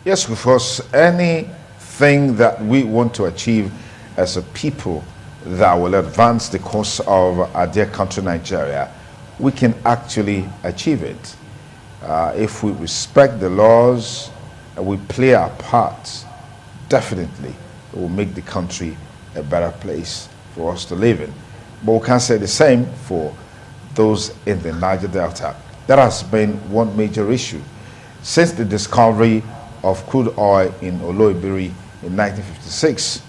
Yes, because anything that we want to achieve as a people that will advance the cause of our dear country Nigeria, we can actually achieve it. If we respect the laws and we play our part, definitely it will make the country a better place for us to live in. But we can't say the same for those in the Niger Delta. That has been one major issue. Since the discovery of crude oil in Oloibiri in 1956,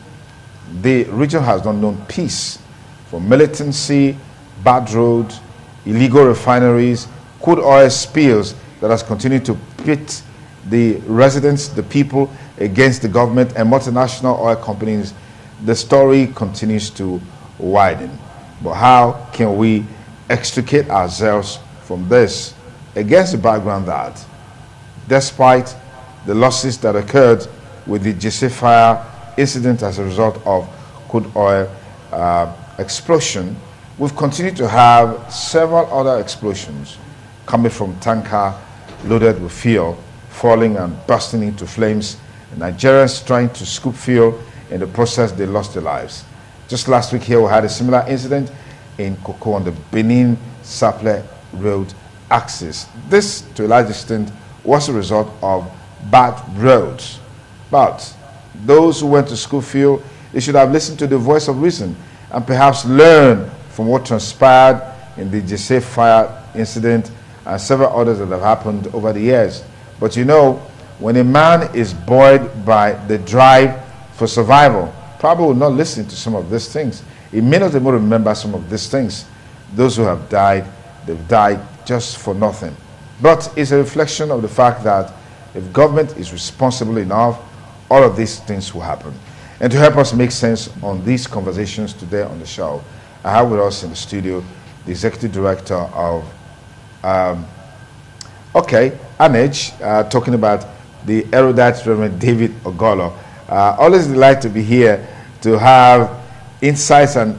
the region has not known peace. From militancy, bad roads, illegal refineries, crude oil spills that has continued to pit the residents, the people, against the government and multinational oil companies, the story continues to widen. But how can we extricate ourselves from this against the background that, despite the losses that occurred with the decay fire incident as a result of crude oil explosion, we've continued to have several other explosions coming from tanker loaded with fuel, falling and bursting into flames, and Nigerians trying to scoop fuel. In the process, they lost their lives. Just last week here, we had a similar incident in Koko on the Benin-Saple Road axis. This, to a large extent, was a result of bad roads. But those who went to school feel they should have listened to the voice of reason and perhaps learn from what transpired in the decay fire incident and several others that have happened over the years. But you know, when a man is buoyed by the drive for survival, probably will not listen to some of these things. He may not even remember some of these things. Those who have died, they've died just for nothing. But it's a reflection of the fact that if government is responsible enough, all of these things will happen. And to help us make sense on these conversations today on the show, I have with us in the studio the Executive Director of ANEJ, talking about the erudite Reverend David Ugolor. Always delight to be here to have insights and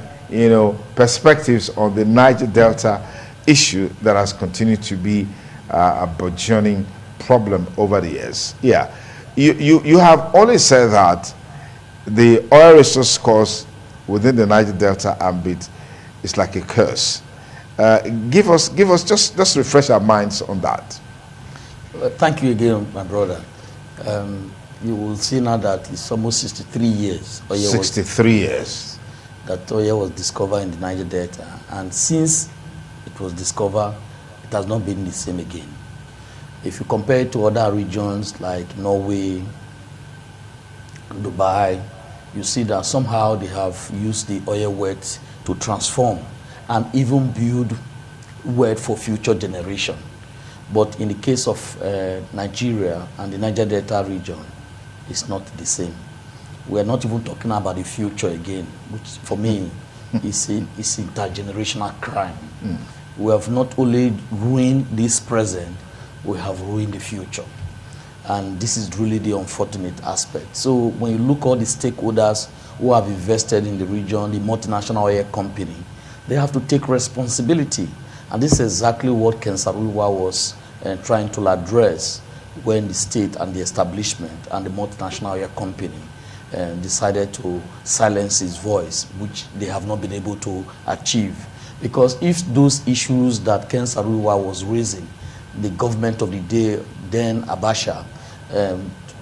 perspectives on the Niger Delta issue that has continued to be a burgeoning problem over the years. Yeah, you have always said that the oil resource course within the Niger Delta ambit is like a curse. Give us just refresh our minds on that. Thank you again, my brother. You will see now that it's almost 63 years. 63 years. That oil was discovered in the Niger Delta. And since it was discovered, it has not been the same again. If you compare it to other regions like Norway, Dubai, you see that somehow they have used the oil wealth to transform and even build wealth for future generation. But in the case of Nigeria and the Niger Delta region, it's not the same. We're not even talking about the future again, which for me is intergenerational crime. We have not only ruined this present, we have ruined the future. And this is really the unfortunate aspect. So when you look at all the stakeholders who have invested in the region, the multinational oil company, they have to take responsibility. And this is exactly what Ken Saro-Wiwa was trying to address when the state and the establishment and the multinational oil company decided to silence his voice, which they have not been able to achieve. Because if those issues that Ken Saro-Wiwa was raising, the government of the day, then Abacha,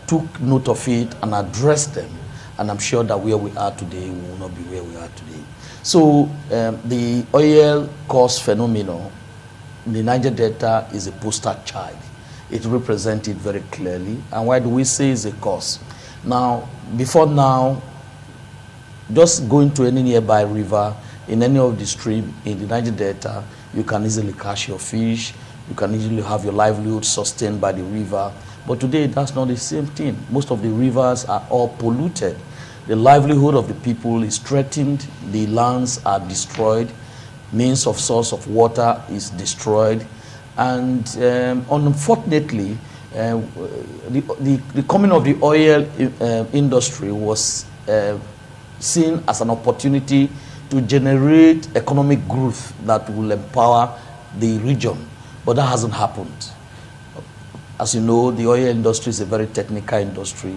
took note of it and addressed them, and I'm sure that where we are today, we will not be where we are today. So the oil cost phenomenon, the Niger Delta is a poster child. It represents it very clearly. And why do we say it's a cause? Now, before now, just going to any nearby river, in any of the stream in the Niger Delta, you can easily catch your fish, you can easily have your livelihood sustained by the river. But today, that's not the same thing. Most of the rivers are all polluted. The livelihood of the people is threatened, the lands are destroyed, means of source of water is destroyed, and unfortunately, the coming of the oil industry was seen as an opportunity to generate economic growth that will empower the region, but that hasn't happened. As you know, the oil industry is a very technical industry.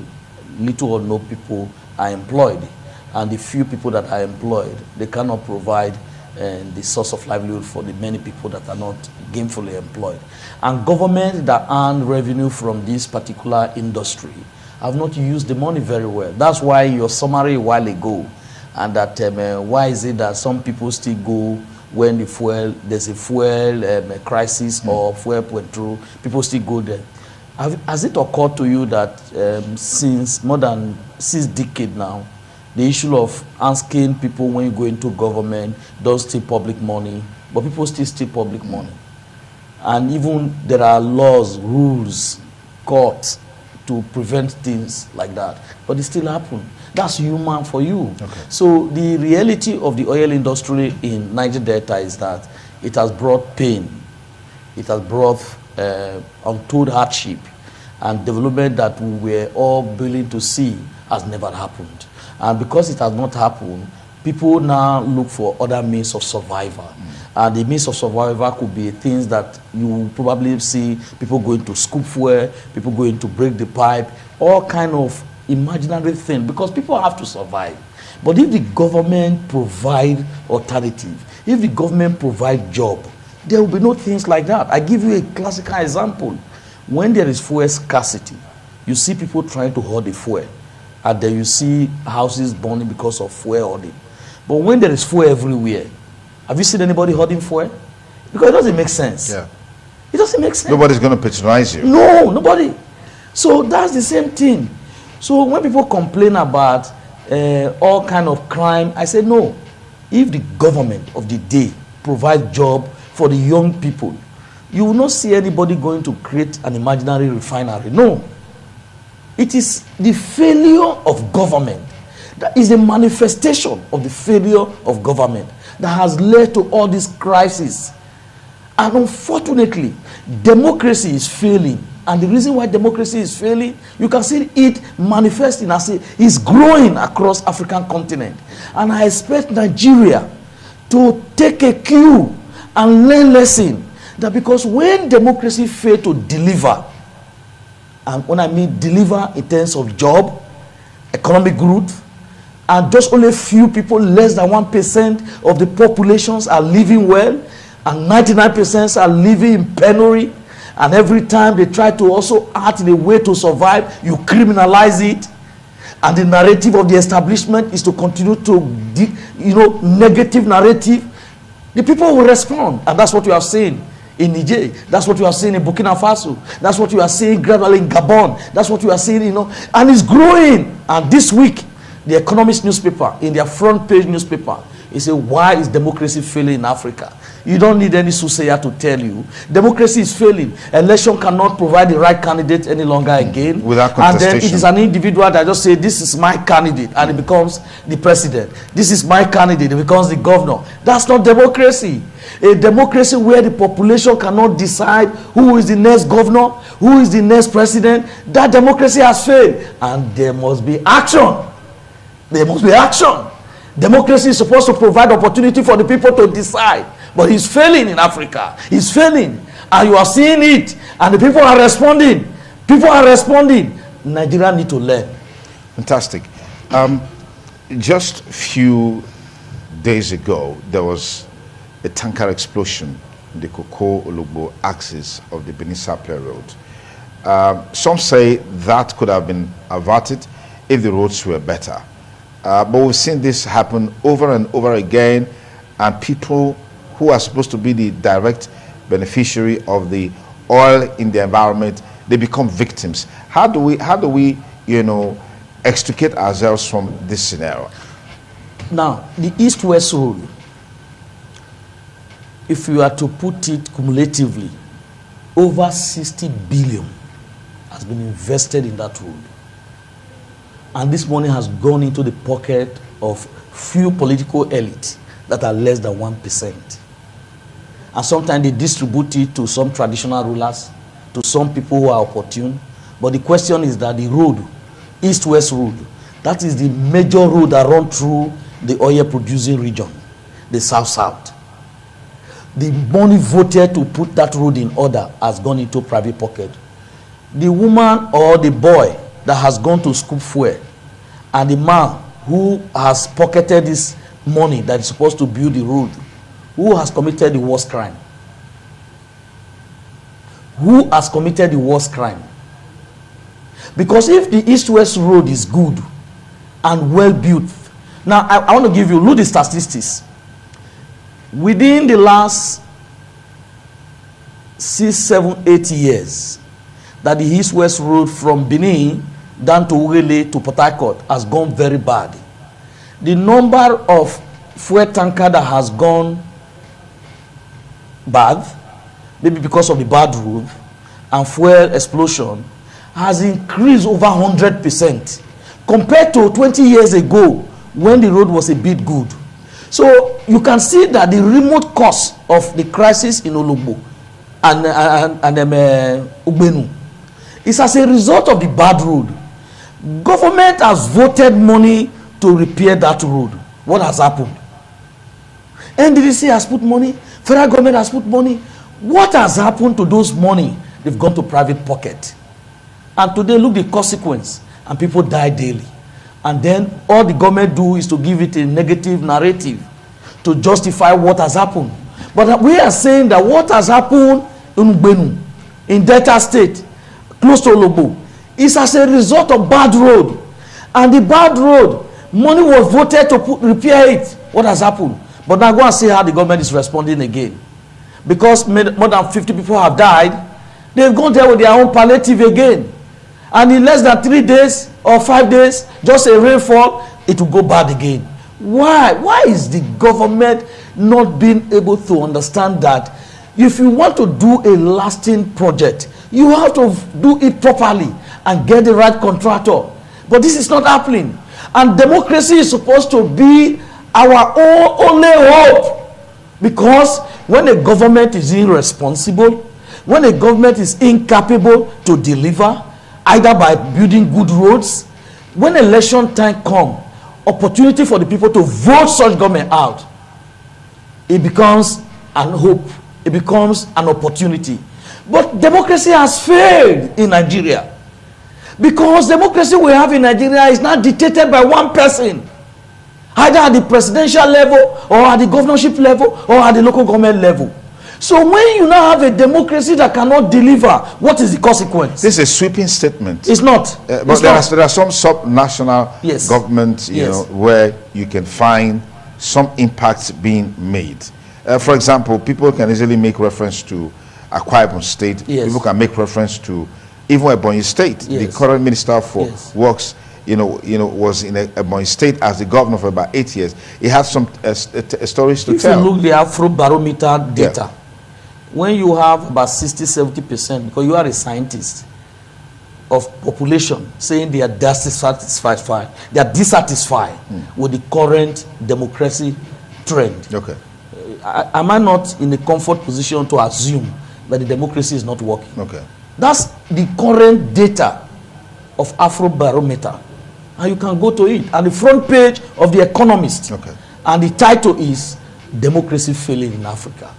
Little or no people are employed. And the few people that are employed, they cannot provide the source of livelihood for the many people that are not gainfully employed. And governments that earn revenue from this particular industry have not used the money very well. That's why your summary a while ago, and that why is it that some people still go when there's a fuel crisis or fuel petrol, people still go there. Has it occurred to you that since more than 6 decades now, the issue of asking people when you go into government, don't steal public money, but people still steal public money. And even there are laws, rules, courts to prevent things like that, but it still happen. That's human for you. Okay. So the reality of the oil industry in Niger Delta is that it has brought pain. It has brought untold hardship, and development that we were all willing to see has never happened. And because it has not happened, people now look for other means of survival. And the means of survival could be things that you probably see people going to scoop fuel, people going to break the pipe, all kind of imaginary things, because people have to survive. But if the government provide alternative, if the government provide job, there will be no things like that. I give you a classical example. When there is fuel scarcity, you see people trying to hoard the fuel. And then you see houses burning because of fuel hoarding. But when there is fuel everywhere, have you seen anybody hoarding fuel? Because it doesn't make sense. Yeah. It doesn't make sense. Nobody's going to patronize you. No, nobody. So that's the same thing. So when people complain about all kind of crime, I say no. If the government of the day provides job for the young people, you will not see anybody going to create an imaginary refinery. No. It is the failure of government that is a manifestation of the failure of government that has led to all this crisis. And unfortunately, democracy is failing. And the reason why democracy is failing, you can see it manifesting as it's growing across African continent. And I expect Nigeria to take a cue and learn lesson that because when democracy fails to deliver, and when I mean deliver in terms of job, economic growth, and just only a few people, less than 1% of the populations are living well, and 99% are living in penury, and every time they try to also act in a way to survive, you criminalize it, and the narrative of the establishment is to continue to, negative narrative, the people will respond, and that's what you are saying in Niger. That's what you are seeing in Burkina Faso. That's what you are seeing gradually in Gabon. That's what you are seeing, and it's growing. And this week, the Economist newspaper, in their front page newspaper, it says, why is democracy failing in Africa? You don't need any soothsayer to tell you. Democracy is failing. Election cannot provide the right candidate any longer again. Without contestation. And then it is an individual that just say, this is my candidate, and it becomes the president. This is my candidate, it becomes the governor. That's not democracy. A democracy where the population cannot decide who is the next governor, who is the next president, that democracy has failed. And there must be action. There must be action. Democracy is supposed to provide opportunity for the people to decide. But it's failing in Africa. It's failing. And you are seeing it. And the people are responding. People are responding. Nigeria need to learn. Fantastic. Just a few days ago, there was a tanker explosion in the Koko-Olugbo axis of the Benin-Sapele road. Some say that could have been averted if the roads were better. But we've seen this happen over and over again, and people who are supposed to be the direct beneficiary of the oil in the environment, they become victims. How do we extricate ourselves from this scenario? Now, the East-West road, if you are to put it cumulatively, over 60 billion has been invested in that road. And this money has gone into the pocket of few political elites that are less than 1%. And sometimes they distribute it to some traditional rulers, to some people who are opportune. But the question is that the road, East-West road, that is the major road that runs through the oil-producing region, the South-South. The money voted to put that road in order has gone into private pocket. the woman or the boy that has gone to scoop fuel and the man who has pocketed this money that is supposed to build the road, who has committed the worst crime? Who has committed the worst crime? Because if the east-west road is good and well built, now I want to give you, look the statistics. Within the last 6, 7, 8 years, that the east-west road from Benin down to Ugolor to Port Harcourt has gone very bad. The number of fuel tanker that has gone bad, maybe because of the bad road and fuel explosion, has increased over 100% compared to 20 years ago when the road was a bit good. So you can see that the remote cause of the crisis in Ologbo and Ugbenu is as a result of the bad road. Government has voted money to repair that road. What has happened? NDDC has put money, federal government has put money. What has happened to those money? They've gone to private pocket. And today, look the consequence, and people die daily. And then all the government do is to give it a negative narrative to justify what has happened. But we are saying that what has happened in Ugbenu, in Delta State, close to Ologbo, is as a result of bad road. And the bad road, money was voted to repair it. What has happened? But now go and see how the government is responding again. Because more than 50 people have died, they've gone there with their own palliative again. And in less than 3 days or 5 days, just a rainfall, it will go bad again. Why? Why is the government not being able to understand that if you want to do a lasting project, you have to do it properly and get the right contractor? But this is not happening. And democracy is supposed to be our only hope. Because when a government is irresponsible, when a government is incapable to deliver, either by building good roads, when election time comes, opportunity for the people to vote such government out, it becomes an hope, it becomes an opportunity. But democracy has failed in Nigeria. Because democracy we have in Nigeria is not dictated by one person, either at the presidential level, or at the governorship level, or at the local government level. So when you now have a democracy that cannot deliver, what is the consequence? This is a sweeping statement. It's not. But there are some sub-national governments, you know, where you can find some impacts being made. For example, people can easily make reference to Akwa Ibom State. People can make reference to even Ebonyi State. The current Minister for Works, was in Ebonyi State as the governor for about 8 years. He has some stories to tell. If you look the Afro barometer data, when you have about 60-70%, because you are a scientist, of population saying they are dissatisfied, with the current democracy trend. Okay. Am I not in a comfort position to assume that the democracy is not working? Okay. That's the current data of Afro barometer, and you can go to it. And the front page of The Economist, and the title is "Democracy Failing in Africa."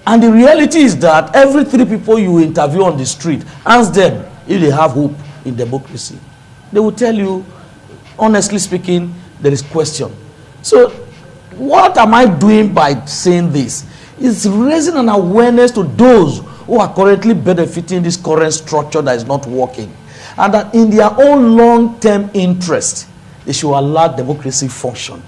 And the reality is that every 3 people you interview on the street, ask them if they have hope in democracy. They will tell you, honestly speaking, there is question. So what am I doing by saying this? It's raising an awareness to those who are currently benefiting this current structure that is not working, and that in their own long-term interest, they should allow democracy function.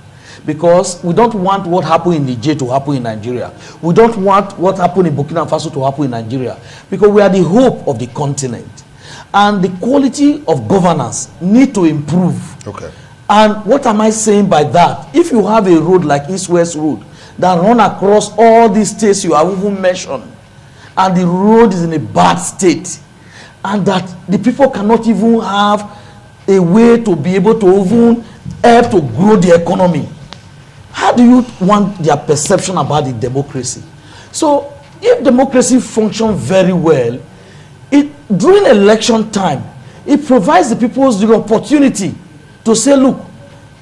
Because we don't want what happened in Niger to happen in Nigeria. We don't want what happened in Burkina Faso to happen in Nigeria. Because we are the hope of the continent. And the quality of governance need to improve. Okay. And what am I saying by that? If you have a road like East-West Road that run across all these states you have even mentioned, and the road is in a bad state, and that the people cannot even have a way to be able to even help to grow the economy, how do you want their perception about the democracy? So if democracy functions very well, during election time, it provides the people the opportunity to say, look,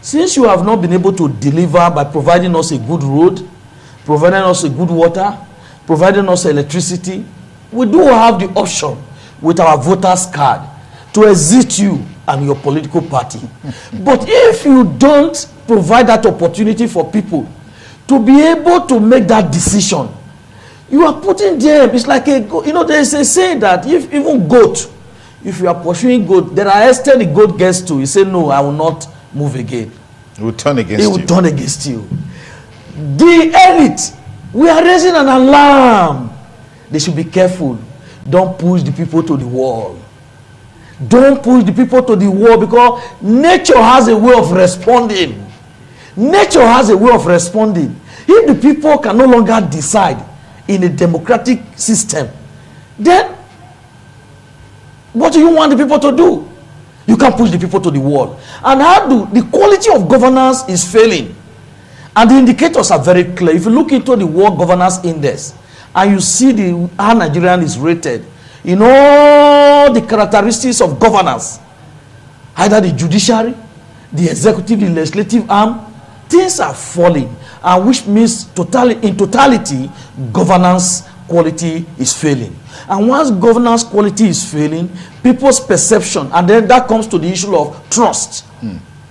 since you have not been able to deliver by providing us a good road, providing us a good water, providing us electricity, we do have the option with our voters card to exit you and your political party. But if you don't provide that opportunity for people to be able to make that decision, you are putting them, it's like a, you know, there's a saying that if even goat, if you are pursuing goat, there are extent the goat gets to, you say, no, I will not move again. It will turn against you. It will turn against you. The elite, we are raising an alarm. They should be careful. Don't push the people to the wall. Don't push the people to the wall, because nature has a way of responding. Nature has a way of responding. If the people can no longer decide in a democratic system, then what do you want the people to do? You can't push the people to the wall. And how do the quality of governance is failing? And the indicators are very clear. If you look into the World Governance Index and you see how Nigerian is rated in all the characteristics of governance, either the judiciary, the executive, the legislative arm, things are falling, and which means in totality, governance quality is failing. And once governance quality is failing, people's perception, and then that comes to the issue of trust.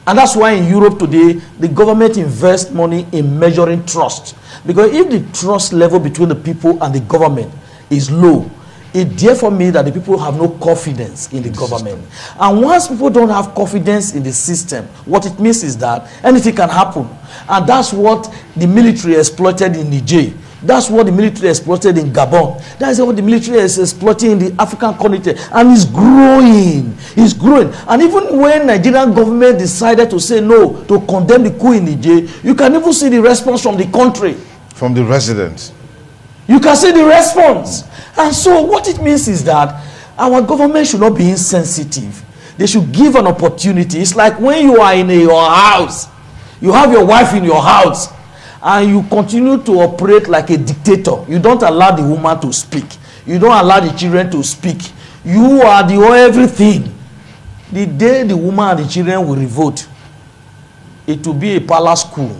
And that's why in Europe today, the government invests money in measuring trust. Because if the trust level between the people and the government is low, it therefore means that the people have no confidence in the government. And once people don't have confidence in the system, what it means is that anything can happen. And that's what the military exploited in Niger. That's what the military exploited in Gabon. That's what the military is exploiting in the African continent. And it's growing. It's growing. And even when Nigerian government decided to say no, to condemn the coup in Niger, you can even see the response from the country. From the residents. You can see the response. And so what it means is that our government should not be insensitive. They should give an opportunity. It's like when you are in your house, you have your wife in your house, and you continue to operate like a dictator. You don't allow the woman to speak. You don't allow the children to speak. You are the everything. The day the woman and the children will revolt, it will be a palace school,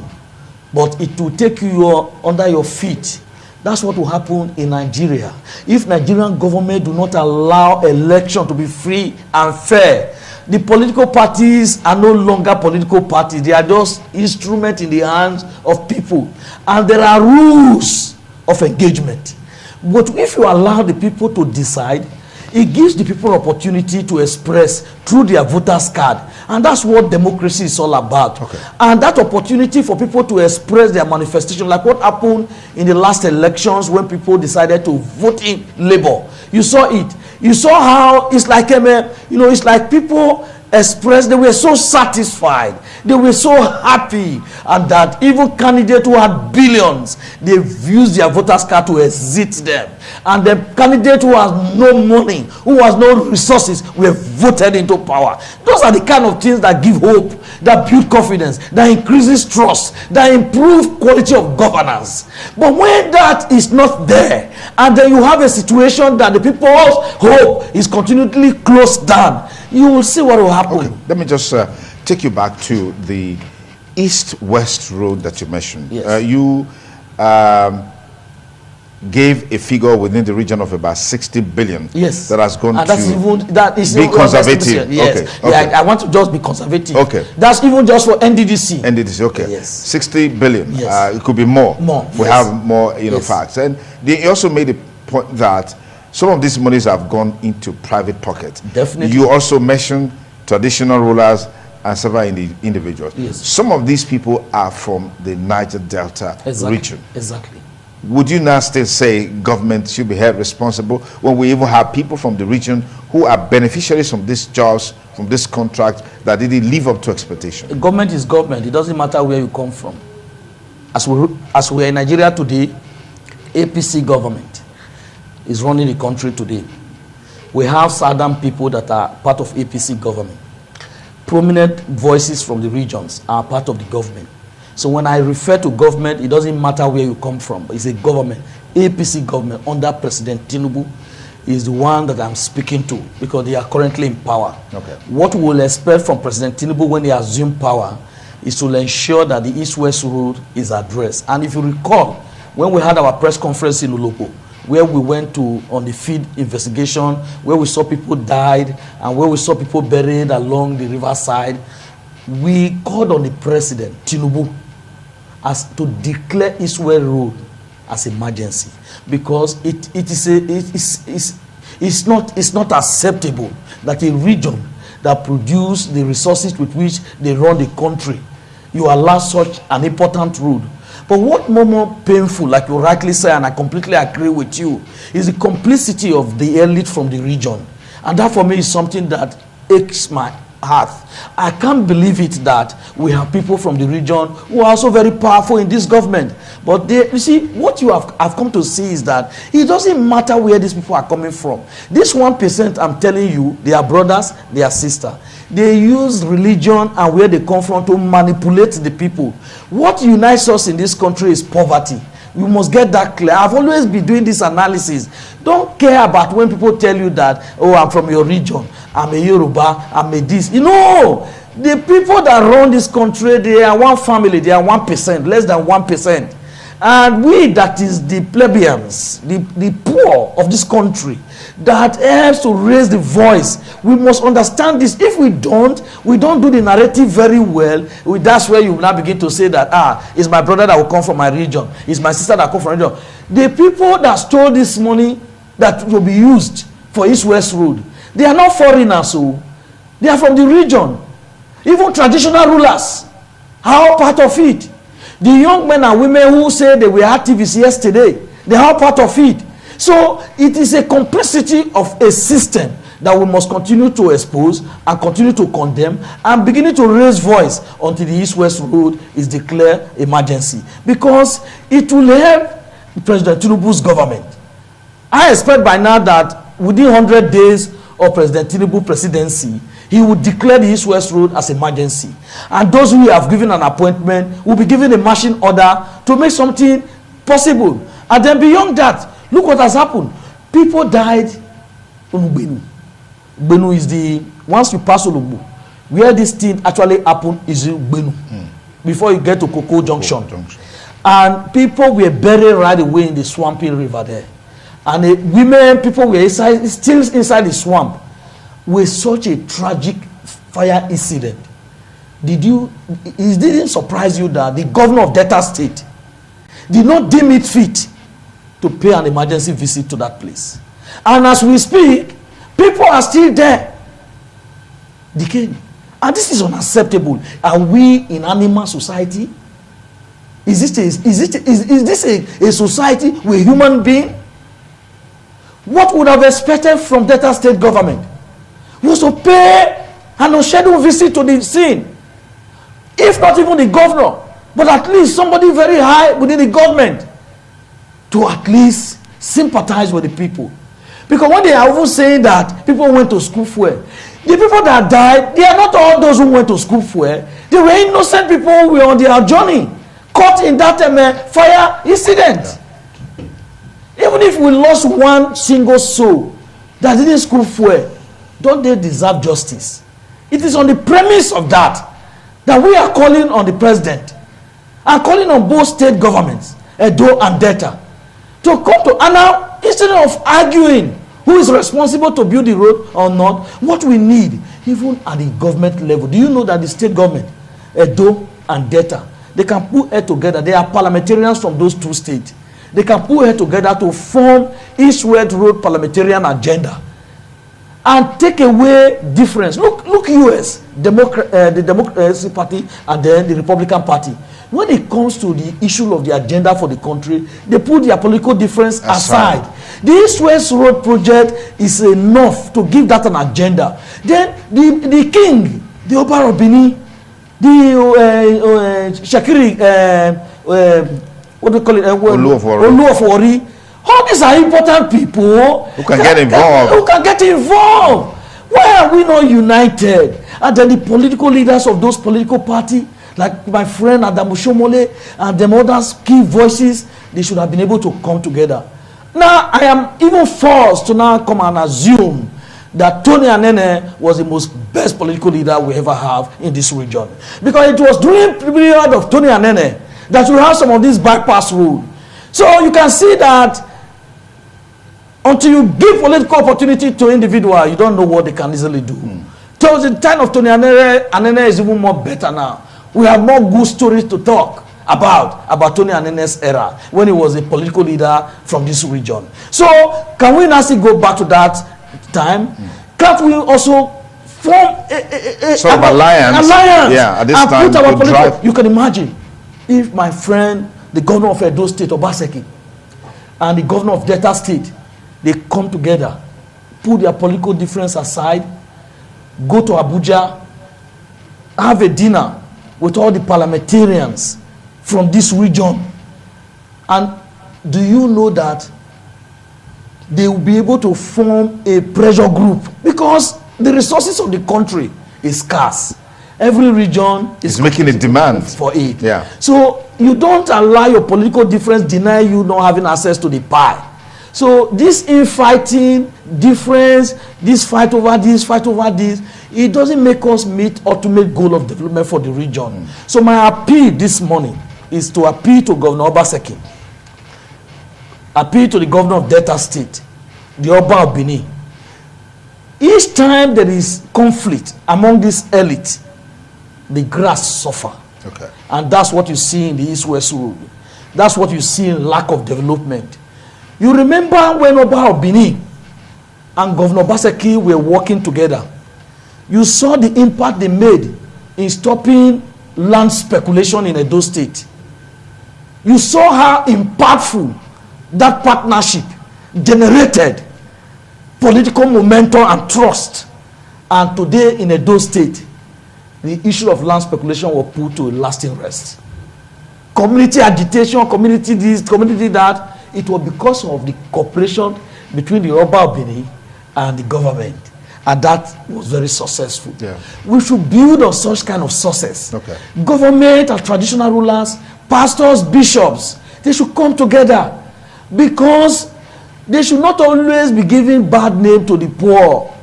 but it will take you under your feet. That's what will happen in Nigeria. If Nigerian government do not allow election to be free and fair, the political parties are no longer political parties. They are just instruments in the hands of people. And there are rules of engagement. But if you allow the people to decide, it gives the people opportunity to express through their voters card. And that's what democracy is all about. Okay. And that opportunity for people to express their manifestation, like what happened in the last elections when people decided to vote in Labour. You saw it. You saw how it's like, it's like people expressed, they were so satisfied, they were so happy, and that even candidates who had billions, they've used their voters card to exit them. And the candidate who has no money, who has no resources, were voted into power. Those are the kind of things that give hope, that build confidence, that increases trust, that improve quality of governance. But when that is not there, and then you have a situation that the people's hope is continually closed down, you will see what will happen. Okay. Let me just take you back to the east-west road that you mentioned. Yes. You gave a figure within the region of about 60 billion. Yes. That has gone and that's to even, that is be conservative. Yes. Okay. Yeah, I want to just be conservative. Okay. That's even just for NDDC. NDDC, okay. Yes. 60 billion. Yes. It could be more. More. We have more, facts. And they also made a point that some of these monies have gone into private pockets. Definitely. You also mentioned traditional rulers and several individuals. Yes. Some of these people are from the Niger Delta region. Exactly. Would you now still say government should be held responsible when we even have people from the region who are beneficiaries from these jobs, from this contract, that didn't live up to expectation? Government is government. It doesn't matter where you come from. As we are in Nigeria today, APC government is running the country today. We have southern people that are part of APC government. Prominent voices from the regions are part of the government. So when I refer to government, it doesn't matter where you come from. It's a government. APC government under President Tinubu is the one that I'm speaking to, because they are currently in power. Okay. What we will expect from President Tinubu when he assumes power is to ensure that the East-West road is addressed. And if you recall, when we had our press conference in Olopo, where we went to on the field investigation, where we saw people died and where we saw people buried along the riverside, we called on the president, Tinubu, as to declare East-West Road as emergency, because it's not acceptable that a region that produce the resources with which they run the country, you allow such an important road. But what more painful, like you rightly say, and I completely agree with you, is the complicity of the elite from the region. And that for me is something that aches my heart. I can't believe it that we have people from the region who are also very powerful in this government. But you see, what you have come to see is that it doesn't matter where these people are coming from. This 1%, I'm telling you, they are brothers, they are sisters. They use religion and where they come from to manipulate the people. What unites us in this country is poverty. We must get that clear. I've always been doing this analysis. Don't care about when people tell you that, oh, I'm from your region, I'm a Yoruba, I'm a this. You know, the people that run this country, they are one family, they are 1%, less than 1%. And we, that is the plebeians, the poor of this country, that helps to raise the voice. We must understand this. If we don't do the narrative very well, that's where you will now begin to say that, it's my brother that will come from my region, it's my sister that will come from my region. The people that stole this money that will be used for East-West Road, they are not foreigners, so they are from the region. Even traditional rulers are all part of it. The young men and women who say they were activists yesterday, they are all part of it. So it is a complicity of a system that we must continue to expose and continue to condemn and beginning to raise voice until the East-West Road is declared emergency, because it will help President Tinubu's government. I expect by now that within 100 days of President Tinubu's presidency, he would declare the East-West Road as emergency. And those who have given an appointment will be given a marching order to make something possible. And then beyond that, look what has happened. People died in Ugbenu. Ugbenu is the, once you pass Olugbo, where this thing actually happened is in Ugbenu. Before you get to Cocoa Junction. And people were buried right away in the swampy river there. And the women, people were still inside the swamp with such a tragic fire incident. It didn't surprise you that the governor of Delta State did not deem it fit to pay an emergency visit to that place? And as we speak, people are still there, decaying. And this is unacceptable. Are we in animal society? Is this a society with human being? What would have expected from Delta State government was to pay an unscheduled visit to the scene. If not even the governor, but at least somebody very high within the government to at least sympathize with the people. Because when they are even saying that people went to school for it, the people that died, they are not all those who went to school for it. They were innocent people who were on their journey, caught in that fire incident. Even if we lost one single soul that didn't school for it, don't they deserve justice? It is on the premise of that we are calling on the president and calling on both state governments, Edo and Delta, to come to, and now instead of arguing who is responsible to build the road or not, what we need, even at the government level, do you know that the state government, Edo and Delta, they can put head together. They are parliamentarians from those two states. They can put head together to form East-West Road parliamentarian agenda and take away difference. Look, US, the Democratic Party and then the Republican Party. When it comes to the issue of the agenda for the country, they put their political difference aside. The East-West Road project is enough to give that an agenda. Then the king, the Oba of Benin, the Shakiri, what do you call it? Oluwafori. All these are important people who can get involved. Why are we not united? And then the political leaders of those political parties, like my friend Adamu Shomole and them others, key voices, they should have been able to come together. Now, I am even forced to now come and assume that Tony Anene was the most best political leader we ever have in this region. Because it was during the period of Tony Anene that we have some of these bypass road. So you can see that Until you give political opportunity to individual, you don't know what they can easily do. So the time of Tony Anene is even more better now. We have more good stories to talk about Tony Anene's era when he was a political leader from this region. So can we now still go back to that time? Can't we also form a sort of alliance? Yeah, at this and time put our to drive. You can imagine if my friend, the governor of Edo State, Obaseki, and the governor of Delta State, they come together, put their political difference aside, go to Abuja, have a dinner with all the parliamentarians from this region. And do you know that they will be able to form a pressure group? Because the resources of the country is scarce. Every region is making a demand for it. Yeah. So you don't allow your political difference deny you not having access to the pie. So this infighting, difference, this fight over this, it doesn't make us meet ultimate goal of development for the region. So my appeal this morning is to appeal to Governor Obaseki, appeal to the governor of Delta State, the Oba of Benin. Each time there is conflict among this elite, the grass suffer. Okay. And that's what you see in the East-West Road. That's what you see in lack of development. You remember when Oba of Benin and Governor Obaseki were working together. You saw the impact they made in stopping land speculation in Edo State. You saw how impactful that partnership generated political momentum and trust. And today in Edo State, the issue of land speculation was put to a lasting rest. Community agitation, community this, community that, it was because of the cooperation between the Oba of Benin and the government. And that was very successful. Yeah. We should build on such kind of success. Okay. Government and traditional rulers, pastors, bishops, they should come together, because they should not always be giving bad name to the poor.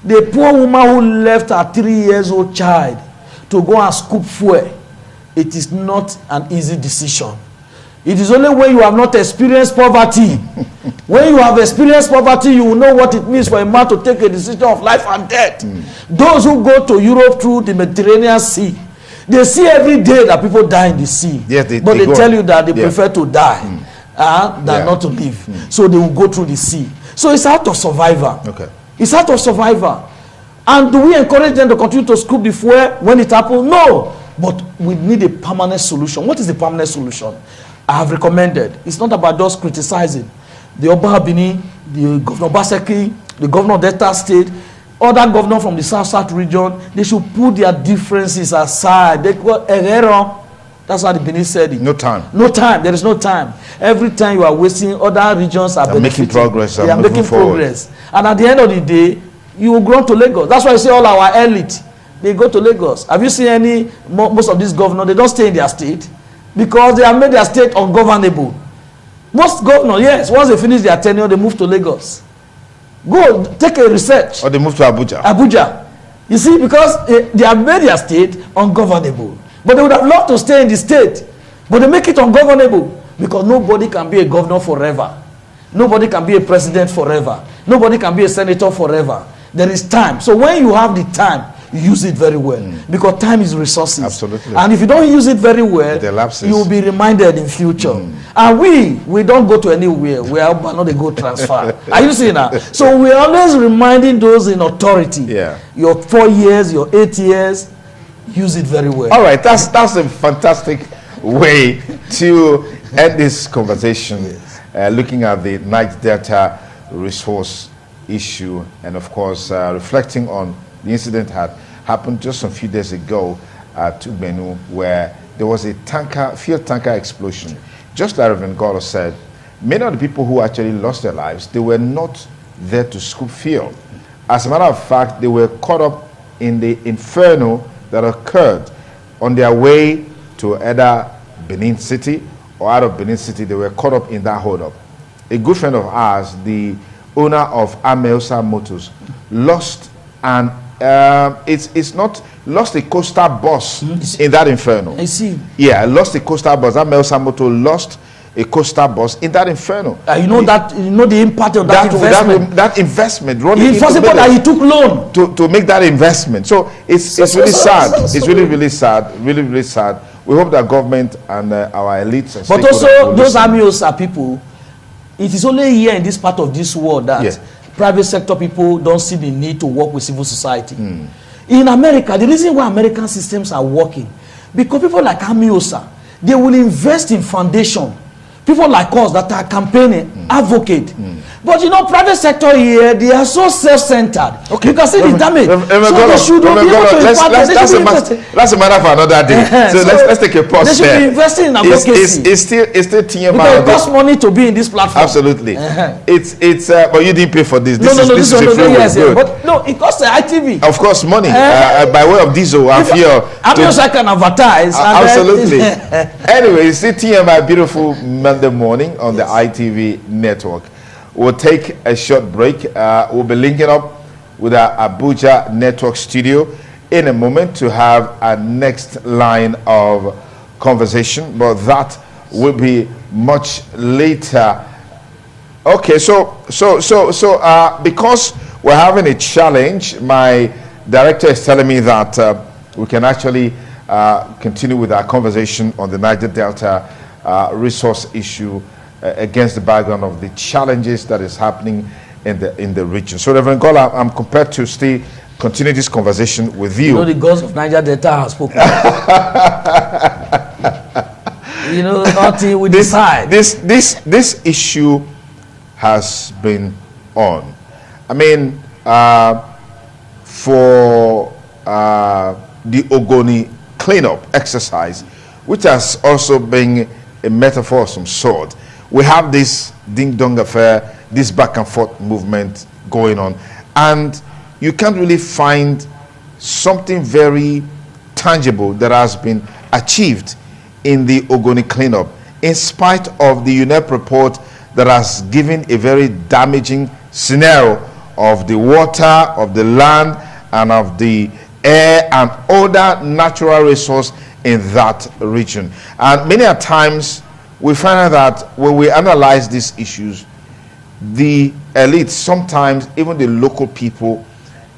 The poor woman who left her 3-year-old child to go and scoop fuel, it is not an easy decision. It is only when you have not experienced poverty. When you have experienced poverty, you will know what it means for a man to take a decision of life and death. Those who go to Europe through the Mediterranean Sea, they see every day that people die in the sea. Yes, but they tell you that they Yeah. prefer to die than not to live. So they will go through the sea. So it's out of survivor. Okay. It's out of survivor. And do we encourage them to continue to scoop the fuel when it happens? No. But we need a permanent solution. What is the permanent solution? I have recommended. It's not about just criticizing. The Oba of Benin, the Governor Obaseki, the Governor of Delta State, other governor from the South region, they should put their differences aside. They go error. That's how the Benin said it. No time. No time. There is no time. Every time you are wasting, other regions are making progress. They are making progress. And at the end of the day, you will go to Lagos. That's why I say all our elite, they go to Lagos. Have you seen any, most of these governors, they don't stay in their state because they have made their state ungovernable. Most governors, yes, once they finish their tenure, they move to Lagos. Go take a research. Or they move to Abuja. Abuja. You see, because they have made their state ungovernable. But they would have loved to stay in the state. But they make it ungovernable because nobody can be a governor forever. Nobody can be a president forever. Nobody can be a senator forever. There is time. So when you have the time, you use it very well. Because time is resources. Absolutely. And if you don't use it very well, it elapses. you will be reminded in future. And we don't go to anywhere. We are not a go transfer. Are you seeing that? So we're always reminding those in authority. Yeah. Your 4 years, your 8 years, use it very well. All right, that's a fantastic way to end this conversation, looking at the Niger Delta resource issue, and of course reflecting on the incident that happened just a few days ago at Ugolor, where there was a fuel tanker explosion. Just like Reverend Ugolor said, many of the people who actually lost their lives, they were not there to scoop fuel. As a matter of fact, they were caught up in the inferno that occurred on their way to either Benin City or out of Benin City. They were caught up in that holdup. A good friend of ours, the owner of Amelsa Motors, lost and it's not lost a coastal bus in that inferno. I see. Yeah, lost a coastal bus. Amelsa Motors lost a coastal bus in that inferno. You know the impact of that investment. That investment. It's possible that he took loan to make that investment. So it's really sad. It's really sad. Really sad. We hope that government and our elites and but also those armies are people. It is only here in this part of this world that private sector people don't see the need to work with civil society. In America, the reason why American systems are working, because people like Amiosa, they will invest in foundation. People like us that are campaigning, advocate. But you know, private sector here, they are so self-centered. Okay. You can see the damage. So they should be able to invest. That's a matter for another day. So let's take a pause. They should be investing in advocacy. It's still TMI. Because it costs money to be in this platform. Absolutely. It's but you didn't pay for this. This is a free one. But no, it costs the ITV. Of course, money by way of diesel and fuel. I can advertise. Absolutely. Anyway, it's still TMI, beautiful Monday morning on the ITV network. We'll take a short break. We'll be linking up with our Abuja network studio in a moment to have our next line of conversation, but that will be much later. Okay, so because we're having a challenge, my director is telling me that we can actually continue with our conversation on the Niger Delta resource issue against the background of the challenges that is happening in the region. So, Reverend Ugolor, I'm prepared to still continue this conversation with you. You know, the gods of Niger Delta have spoken. You know, until we decide. This issue has been on. I mean, for the Ogoni cleanup exercise, which has also been a metaphor of some sort, we have this ding-dong affair, this back and forth movement going on, and you can't really find something very tangible that has been achieved in the Ogoni cleanup, in spite of the UNEP report that has given a very damaging scenario of the water, of the land, and of the air and other natural resource in that region. And many a times we find out that when we analyze these issues, the elite, sometimes even the local people,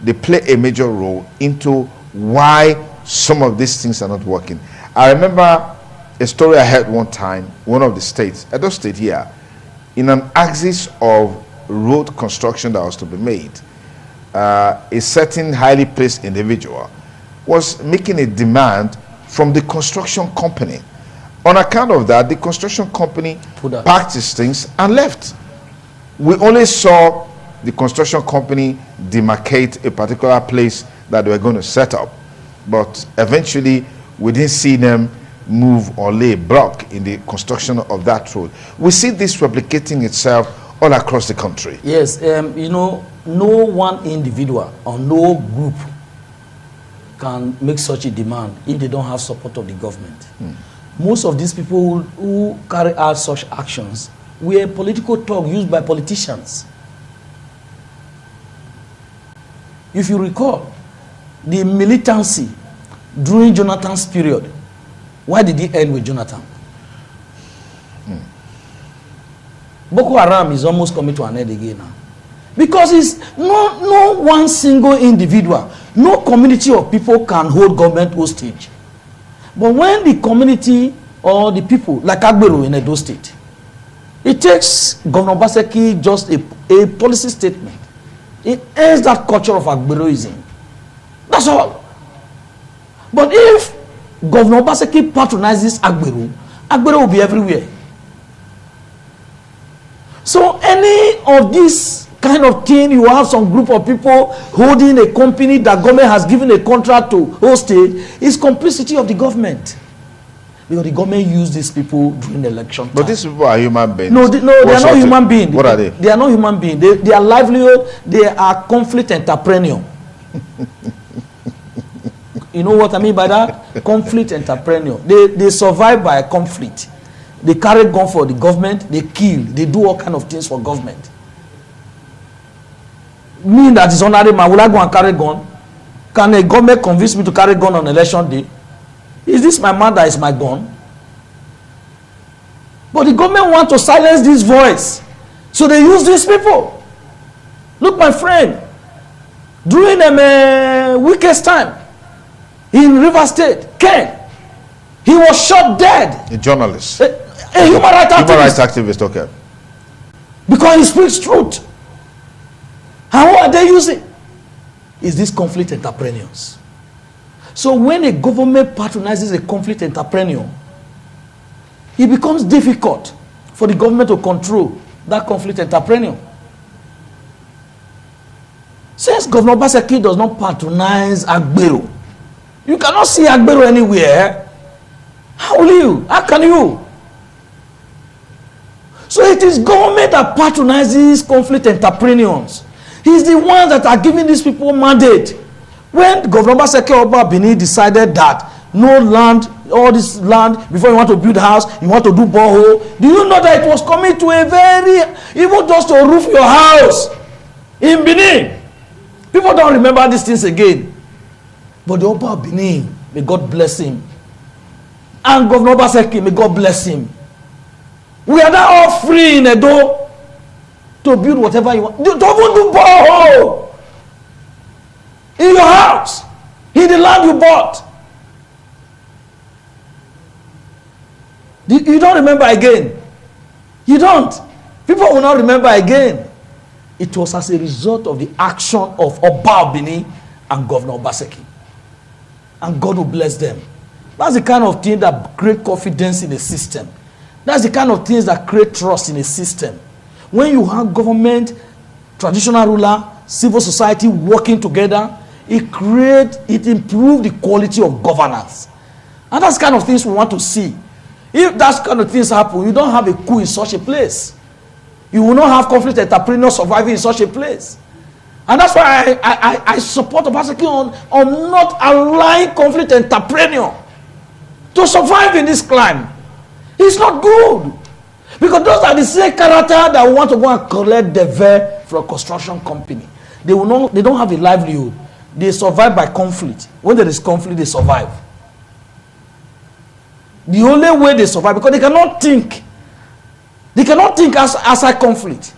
they play a major role into why some of these things are not working. I remember a story I heard one time, one of the states, Edo State here, in an axis of road construction that was to be made, a certain highly placed individual was making a demand from the construction company. On account of that, the construction company packed his things and left. We only saw the construction company demarcate a particular place that they were going to set up, but eventually we didn't see them move or lay a block in the construction of that road. We see this replicating itself all across the country. Yes, you know, no one individual or no group can make such a demand if they don't have support of the government. Most of these people who carry out such actions were political talk used by politicians. If you recall, the militancy during Jonathan's period, why did it end with Jonathan? Boko Haram is almost coming to an end again now. Because it's no one single individual, no community of people can hold government hostage. But when the community or the people, like Agbero in Edo State, it takes Governor Obaseki just a policy statement. It ends that culture of Agberoism. That's all. But if Governor Obaseki patronizes Agbero, Agbero will be everywhere. So any of this kind of thing, you have some group of people holding a company that government has given a contract to host it, is complicity of the government. Because the government used these people during the election time. But these people are human beings. No, they are not human beings. What are they? They are not human beings. They are livelihood. They are conflict entrepreneur. You know what I mean by that? Conflict entrepreneur. They survive by a conflict. They carry gun for the government. They kill. They do all kind of things for government. Me that is honorary man, will I go and carry gun? Can a government convince me to carry gun on election day? Is this my man that is my gun? But the government want to silence this voice. So they use these people. Look, my friend, during the weakest time in River State, Ken, he was shot dead. A journalist. A human rights activist. Human rights activist, okay. Because he speaks truth. And what are they using? Is these conflict entrepreneurs. So when a government patronizes a conflict entrepreneur, it becomes difficult for the government to control that conflict entrepreneur. Since Governor Obaseki does not patronize Agbero, you cannot see Agbero anywhere. How will you? How can you? So it is government that patronizes conflict entrepreneurs. He's the one that are giving these people mandate. When Governor Obaseki Oba Benin decided that no land, all this land, before you want to build a house, you want to do borehole, do you know that it was coming to a very, even just to roof your house in Benin? People don't remember these things again. But the Oba of Benin, may God bless him. And Governor Obaseki, may God bless him. We are now all free in Edo to build whatever you want. Don't even do borehole in your house, in the land you bought. You don't remember again. You don't. People will not remember again. It was as a result of the action of Oba Benin and Governor Obaseki. And God will bless them. That's the kind of thing that create confidence in a system. That's the kind of things that create trust in a system. When you have government, traditional ruler, civil society working together, it improves the quality of governance. And that's the kind of things we want to see. If that kind of things happen, you don't have a coup in such a place. You will not have conflict entrepreneurs surviving in such a place. And that's why I support Obaseki on not allowing conflict entrepreneur to survive in this climate. It's not good. Because those are the same character that want to go and collect the veil from a construction company. They don't have a livelihood. They survive by conflict. When there is conflict, they survive. The only way they survive, because they cannot think. They cannot think outside conflict.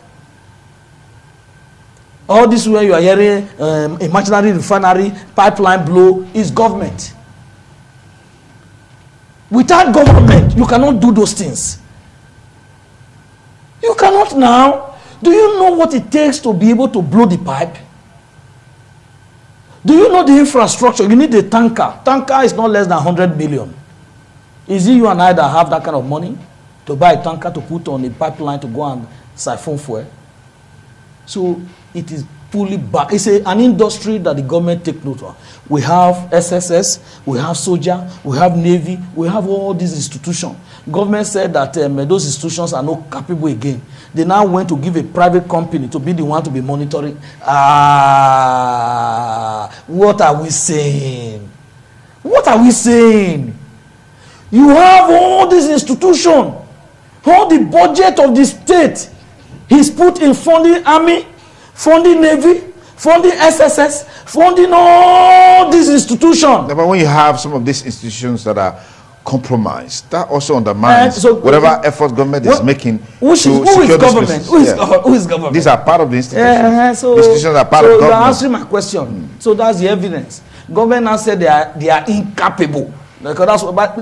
All this way you are hearing imaginary refinery, pipeline blow, is government. Without government, you cannot do those things. You cannot now. Do you know what it takes to be able to blow the pipe? Do you know the infrastructure? You need a tanker. Tanker is not less than 100 million. Is it you and I that have that kind of money to buy a tanker to put on a pipeline to go and siphon fuel? So it is fully back. It's an industry that the government take note of. We have SSS, we have soldier, we have Navy, we have all these institutions. Government said that those institutions are not capable again. They now went to give a private company to be the one to be monitoring. What are we saying? What are we saying? You have all these institutions, all the budget of the state is put in funding army, funding Navy, funding SSS, funding all these institutions. But when you have some of these institutions that are compromised, that also undermines whatever effort government is making who is government? Who is government? These are part of the institutions. The institutions are part of government. So you're answering my question. So that's the evidence. Government now said they are incapable. Because that's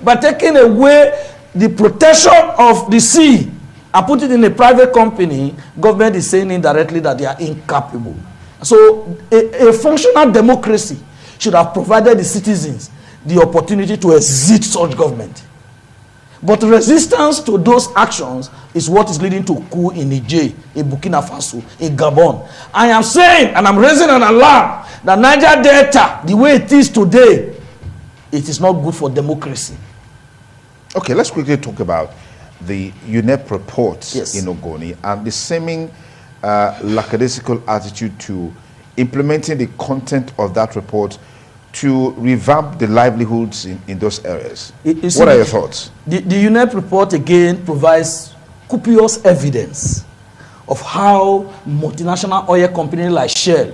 by taking away the protection of the sea and put it in a private company, government is saying indirectly that they are incapable. So a functional democracy should have provided the citizens the opportunity to exit such government. But resistance to those actions is what is leading to coup in Niger, in Burkina Faso, in Gabon. I am saying, and I'm raising an alarm, that Niger Delta, the way it is today, it is not good for democracy. Okay, let's quickly talk about the UNEP reports Yes. in Ogoni and the seeming lackadaisical attitude to implementing the content of that report to revamp the livelihoods in those areas. What are your thoughts? The UNEP report again provides copious evidence of how multinational oil companies like Shell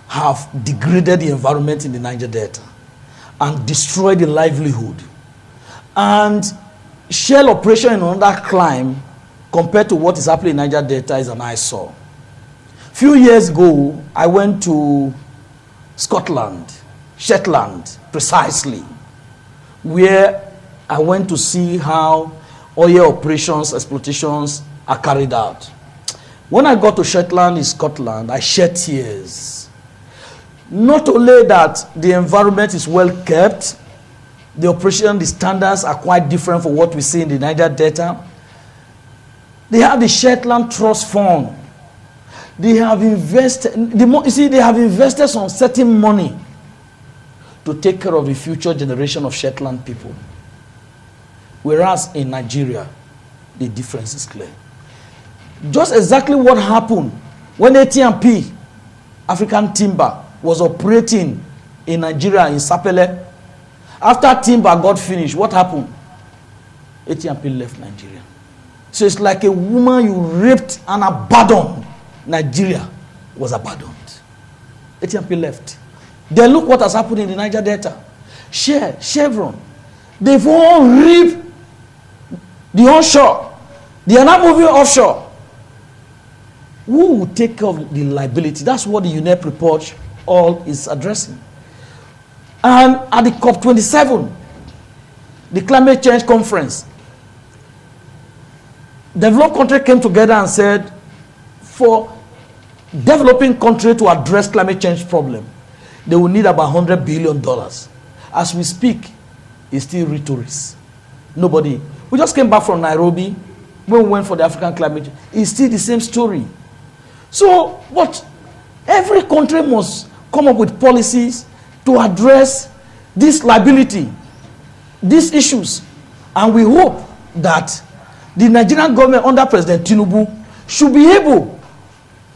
have degraded the environment in the Niger Delta and destroyed the livelihood. And Shell operation in another climb compared to what is happening in Niger Delta is an eyesore. Few years ago, I went to Scotland, Shetland, precisely, where I went to see how oil operations, exploitations are carried out. When I got to Shetland in Scotland, I shed tears. Not only that the environment is well kept, the operation, the standards are quite different from what we see in the Niger Delta. They have the Shetland Trust Fund. They have invested, they have invested some certain money to take care of the future generation of Shetland people. Whereas in Nigeria, the difference is clear. Just exactly what happened when AT&P, African Timber, was operating in Nigeria, in Sapele. After Timber got finished, what happened? AT&P left Nigeria. So it's like a woman you raped and abandoned. Nigeria was abandoned. AT&P left. Then look what has happened in the Niger Delta. Shell, Chevron, they've all reaped the onshore. They are not moving offshore. Who will take care of the liability? That's what the UNEP report all is addressing. And at the COP27, the climate change conference, developed countries came together and said, for developing country to address climate change problem, they will need about $100 billion. As we speak, it's still rhetoric. Nobody. We just came back from Nairobi when we went for the African climate change. It's still the same story. So, but every country must come up with policies to address this liability, these issues. And we hope that the Nigerian government under President Tinubu should be able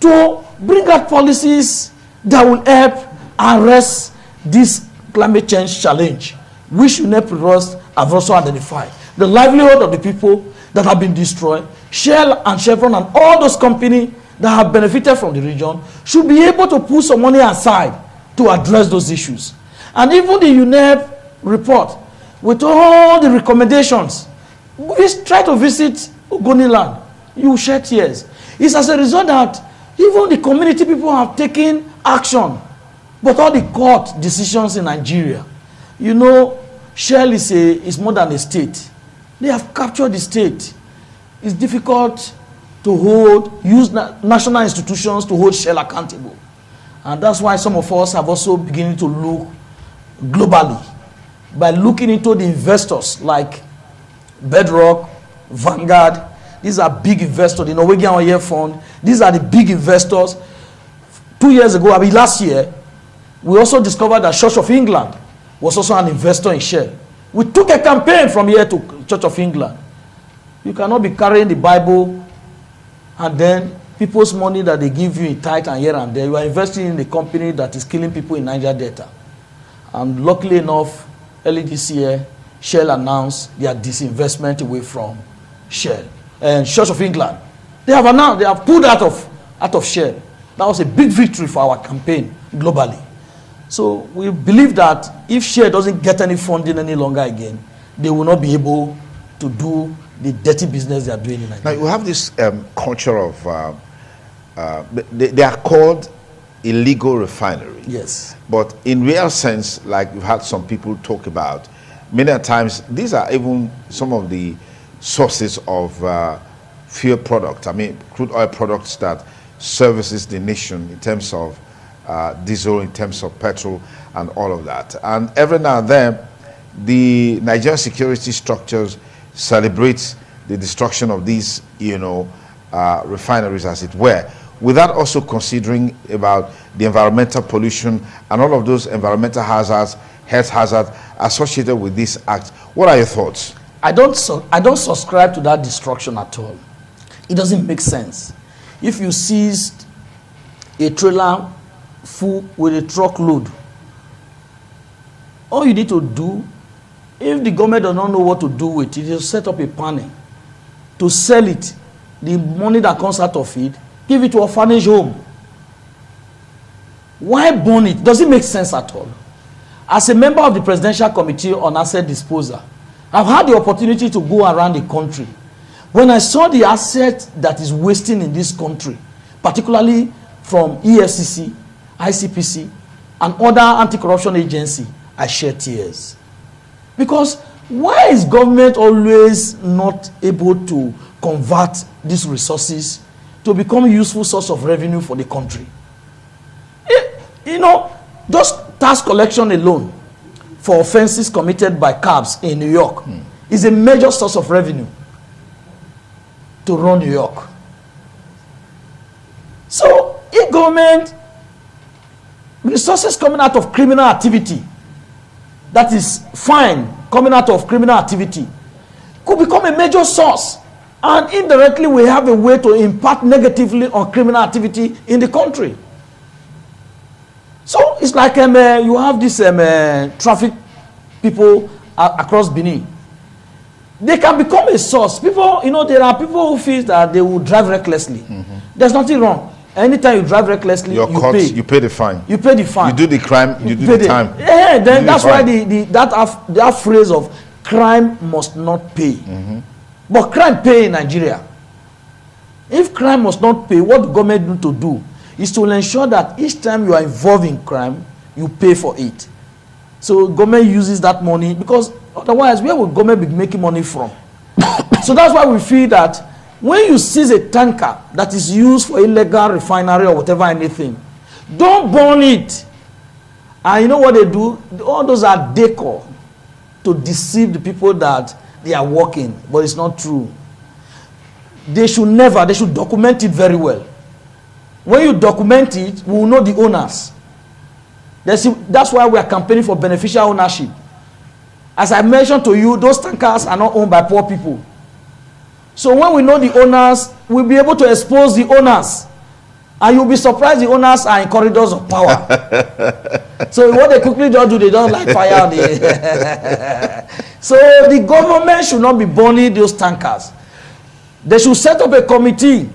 to bring out policies that will help address this climate change challenge, which UNEP have also identified. The livelihood of the people that have been destroyed, Shell and Chevron and all those companies that have benefited from the region should be able to put some money aside to address those issues. And even the UNEP report, with all the recommendations, we try to visit Ugolor, you shed tears. It's as a result that even the community people have taken action. But all the court decisions in Nigeria, you know, Shell is more than a state. They have captured the state. It's difficult to use national institutions to hold Shell accountable. And that's why some of us have also beginning to look globally by looking into the investors like Bedrock, Vanguard. These are big investors, the Norwegian Oil Fund. These are the big investors. 2 years ago, last year, we also discovered that Church of England was also an investor in Shell. We took a campaign from here to Church of England. You cannot be carrying the Bible and then people's money that they give you in tithe and here and there. You are investing in a company that is killing people in Niger Delta. And luckily enough, early this year, Shell announced their disinvestment away from Shell and Church of England. They have announced, they have pulled out of Shell. That was a big victory for our campaign globally. So we believe that if Shell doesn't get any funding any longer again, they will not be able to do the dirty business they are doing in Nigeria. Now you have this culture of, they are called illegal refineries. Yes. But in real sense, like we've had some people talk about, many times these are even some of the sources of fuel products. I mean, crude oil products that services the nation in terms of diesel, in terms of petrol, and all of that. And every now and then, the Nigerian security structures celebrate the destruction of these, refineries, as it were, without also considering about the environmental pollution and all of those environmental hazards, health hazards associated with this act. What are your thoughts? I don't subscribe to that destruction at all. It doesn't make sense. If you seized a trailer full with a truckload, all you need to do, if the government does not know what to do with it, is set up a panel to sell it. The money that comes out of it, give it to a orphanage home. Why burn it? Does it make sense at all? As a member of the Presidential Committee on Asset Disposal, I've had the opportunity to go around the country. When I saw the asset that is wasting in this country, particularly from EFCC, ICPC, and other anti-corruption agency, I shed tears. Because why is government always not able to convert these resources to become a useful source of revenue for the country? You know, just tax collection alone for offenses committed by cabs in New York is a major source of revenue to run New York. So, if government resources coming out of criminal activity, that is fine, coming out of criminal activity, could become a major source, and indirectly we have a way to impact negatively on criminal activity in the country. So it's like you have this traffic people across Benin. They can become a source. People, you know, there are people who feel that they will drive recklessly. There's nothing wrong. Anytime you drive recklessly, you're caught, pay. you pay the fine. You pay the fine. You do the crime, you do the time. Yeah, then that's why that phrase of crime must not pay. But crime pay in Nigeria. If crime must not pay, what the government need to do is to ensure that each time you are involved in crime, you pay for it. So government uses that money, because otherwise, where will government be making money from? So that's why we feel that when you seize a tanker that is used for illegal refinery or whatever, anything, don't burn it. And you know what they do? All those are decor to deceive the people that they are working, but it's not true. They should document it very well. When you document it, we will know the owners. That's why we are campaigning for beneficial ownership. As I mentioned to you, those tankers are not owned by poor people. So when we know the owners, we'll be able to expose the owners. And you'll be surprised the owners are in corridors of power. So what they quickly just do, they don't like fire. So the government should not be burning those tankers. They should set up a committee.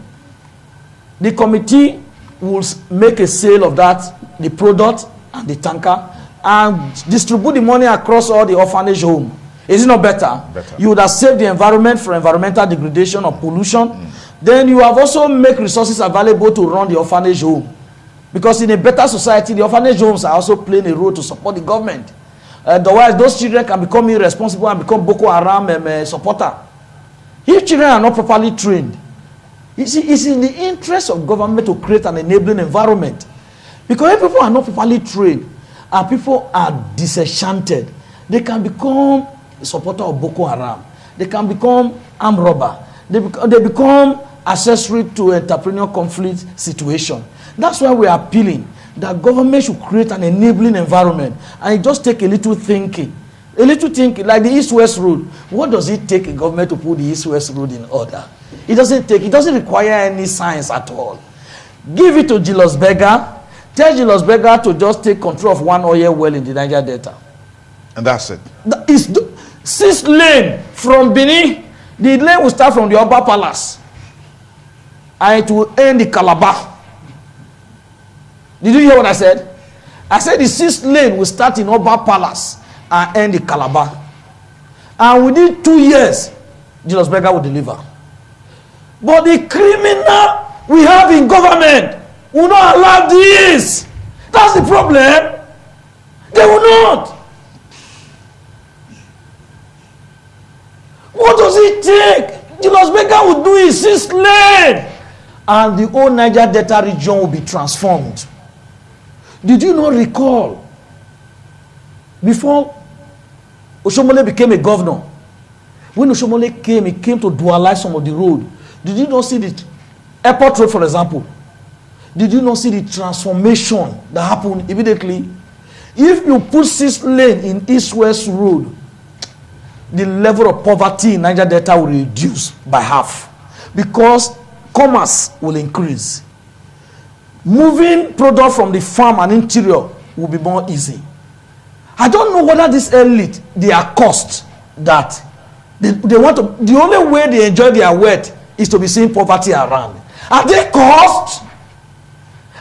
The committee will make a sale of the product and the tanker, and distribute the money across all the orphanage homes. Is it not better? You would have saved the environment from environmental degradation or pollution. Then you have also make resources available to run the orphanage home. Because in a better society, the orphanage homes are also playing a role to support the government. Otherwise, those children can become irresponsible and become Boko Haram supporter. If children are not properly trained, it's in the interest of government to create an enabling environment. Because if people are not properly trained and people are disenchanted, they can become a supporter of Boko Haram. They can become armed robber. They become accessory to entrepreneurial conflict situation. That's why we are appealing that government should create an enabling environment, and it just take a little thinking. A little thinking, like the East-West Road. What does it take a government to put the East-West Road in order? It doesn't require any science at all. Give it to Julius Berger. Tell Julius Berger to just take control of one oil well in the Niger Delta. And that's it. It's 6 lane from Benin. The lane will start from the Oba Palace, and it will end the Calabar. Did you hear what I said? I said the 6th lane will start in Oba Palace and end the Calabar. And within 2 years, Julius Berger will deliver. But the criminal we have in government will not allow this. That's the problem. They will not. What does it take? Julius Berger will do it 6 lane, and the whole Niger Delta region will be transformed. Did you not recall, before Oshomole became a governor, when Oshomole came, he came to dualize some of the road. Did you not see the airport road, for example? Did you not see the transformation that happened immediately? If you put 6 lane in East-West Road, the level of poverty in Niger Delta will reduce by half, because commerce will increase. Moving product from the farm and interior will be more easy. I don't know whether this elite, they are cursed that they want to, the only way they enjoy their wealth is to be seeing poverty around. Are they cursed?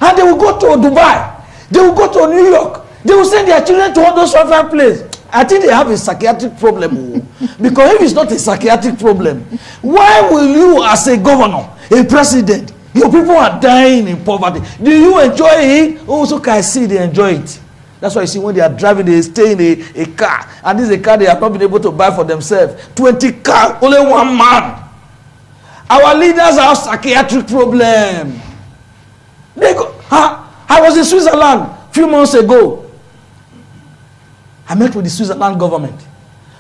And they will go to Dubai, they will go to New York, they will send their children to all those far places. I think they have a psychiatric problem. Because if it's not a psychiatric problem, why will you, as a governor, a president, your people are dying in poverty? Do you enjoy it? Oh, so can I see they enjoy it? That's why you see when they are driving, they stay in a car. And this is a car they have not been able to buy for themselves. 20 cars, only one man. Our leaders have psychiatric problem. They go, I was in Switzerland a few months ago. I met with the Switzerland government.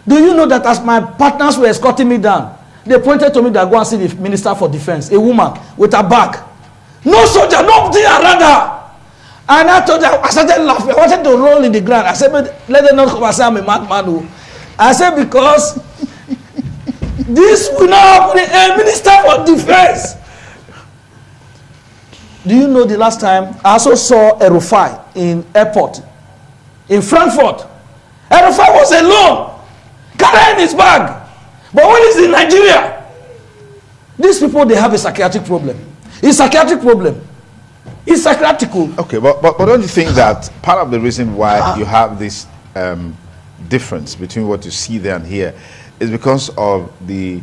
Do you know that as my partners were escorting me down, they pointed to me that go and see the Minister for Defense, a woman with a bag. No soldier, nobody around her. And I told her, I started laughing. I wanted to roll in the ground. I said, but let them not come and say I'm a madman. I said, because this will not happen. A Minister for Defense. Do you know the last time I also saw a Rufai in airport in Frankfurt? A Rufai was alone, carrying his bag. But when he's in Nigeria, these people, they have a psychiatric problem. It's a psychiatric problem. It's psychiatric. Okay, but don't you think that part of the reason why you have this difference between what you see there and here is because of the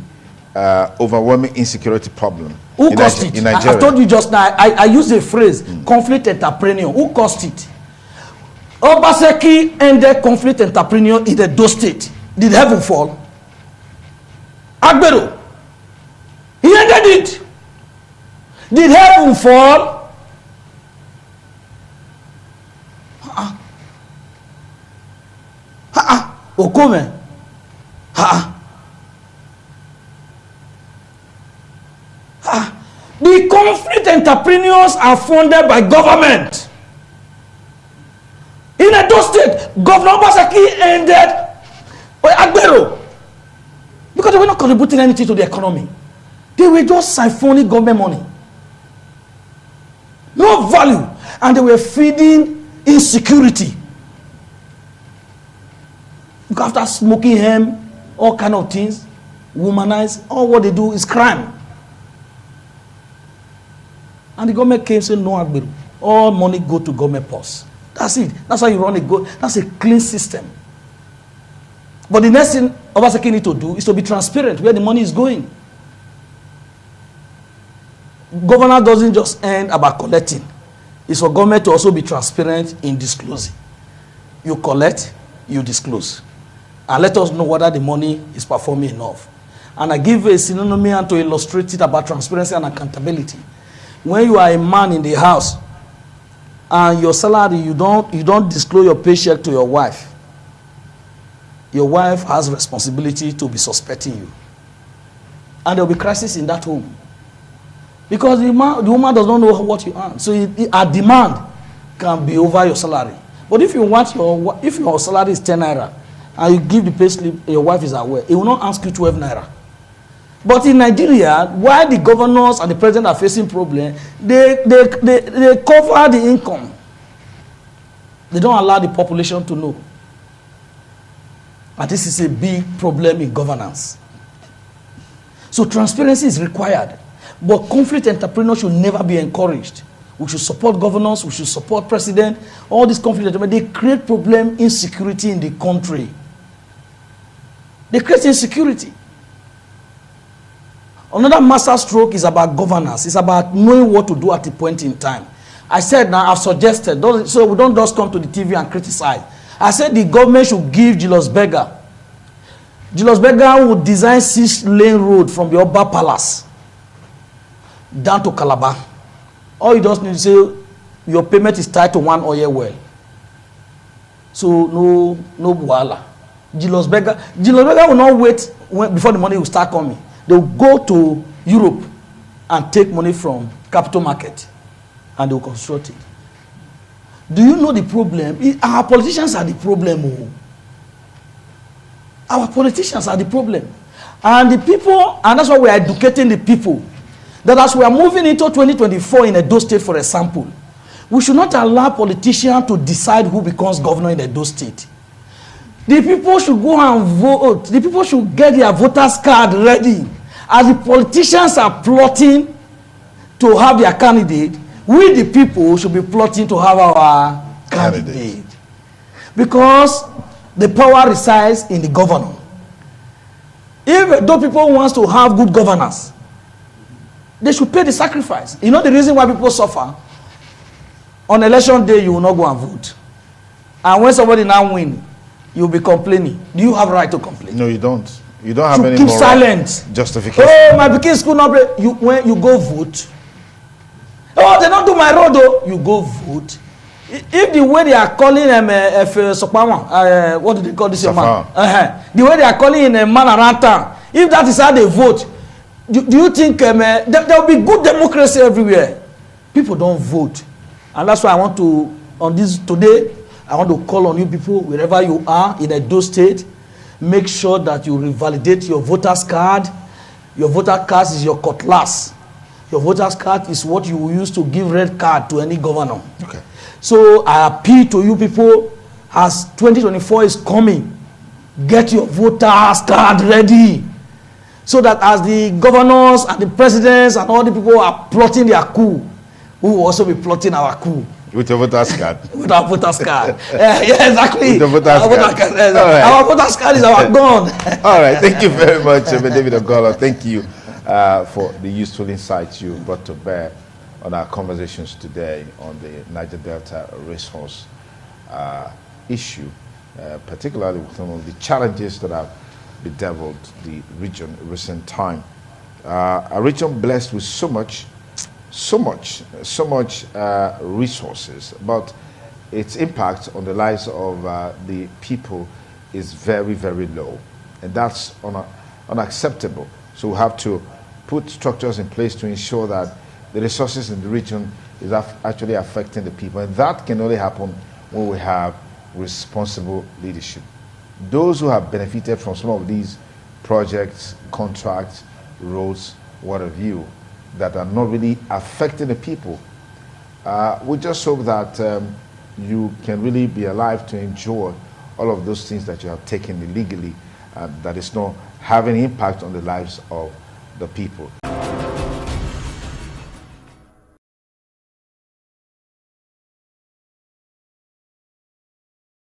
overwhelming insecurity problem Who caused it? in Nigeria? I told you just now, I used the phrase conflict entrepreneur. Who caused it? Obaseki ended conflict entrepreneur in the Edo State. Did heaven fall? Agbero, he ended it. Did heaven fall? Okome. The conflict entrepreneurs are funded by government. In Edo State, Governor Obaseki ended Agbero because they were not contributing anything to the economy. They were just siphoning government money. No value. And they were feeding insecurity. After smoking hemp, all kind of things, womanize, all what they do is crime. And the government came and said, no, Agbero. All money go to government purse. That's it. That's how you run that's a clean system. But the next thing Obaseki need to do is to be transparent where the money is going. Governor doesn't just end about collecting. It's for government to also be transparent in disclosing. You collect, you disclose. And let us know whether the money is performing enough. And I give a synonym and to illustrate it about transparency and accountability. When you are a man in the house and your salary, you don't disclose your paycheck to your wife. Your wife has responsibility to be suspecting you. And there will be crisis in that home. Because the woman does not know what you earn. So a demand can be over your salary. But if your salary is 10 naira and you give the pay slip, your wife is aware, it will not ask you 12 naira. But in Nigeria, while the governors and the president are facing problems, they cover the income. They don't allow the population to know. And this is a big problem in governance. So transparency is required. But conflict entrepreneurs should never be encouraged. We should support governors, we should support president. All these conflict entrepreneurs, they create problem, insecurity in the country. They create insecurity. Another master stroke is about governance. It's about knowing what to do at a point in time. I said now, I've suggested, so we don't just come to the TV and criticize. I said the government should give Julius Berger. Julius Berger would design 6-lane road from the Oba Palace down to Calabar. All you just need to say, your payment is tied to one oil well. So no buala. Julius Berger will not wait before the money will start coming. They will go to Europe and take money from capital market and they will construct it. Do you know the problem? Our politicians are the problem. Our politicians are the problem. And the people, and that's why we are educating the people, that as we are moving into 2024 in Edo State, for example, we should not allow politicians to decide who becomes governor in Edo State. The people should go and vote. The people should get their voters card ready. As the politicians are plotting to have their candidate, we the people should be plotting to have our candidate. Because The power resides in the governor. If those people want to have good governance, they should pay the sacrifice. You know the reason why people suffer? On election day, you will not go and vote. And when somebody now win, you will be complaining. Do you have a right to complain? No, you don't. You don't have any keep moral silent. justification. Oh, my pikin school not play. When you go vote. Oh, they don't do my road though. You go vote. If the way they are calling them what do they call this man? The way they are calling in a man around town, if that is how they vote, do you think there will be good democracy everywhere? People don't vote. And that's why I want to, on this today, I want to call on you people, wherever you are in Edo State, make sure that you revalidate your voter's card. Your voter card is your cutlass. Your voter's card is what you will use to give red card to any governor. Okay. So I appeal to you people, as 2024 is coming, get your voter's card ready. So that as the governors and the presidents and all the people are plotting their coup, we will also be plotting our coup. With your voter's card. With our voter's card. Yeah, exactly. With the voter's card. Right. Our voter's card is our gun. All right. Thank you very much, David Ugolor. Thank you for the useful insights you brought to bear on our conversations today on the Niger Delta racehorse issue, particularly with some of the challenges that have bedeviled the region in recent time. A region blessed with so much resources, but its impact on the lives of the people is very, very low, and that's unacceptable. So we have to put structures in place to ensure that the resources in the region is actually affecting the people, and that can only happen when we have responsible leadership. Those who have benefited from some of these projects, contracts, roads, what have you, that are not really affecting the people, we just hope that you can really be alive to enjoy all of those things that you have taken illegally, that is not having impact on the lives of the people.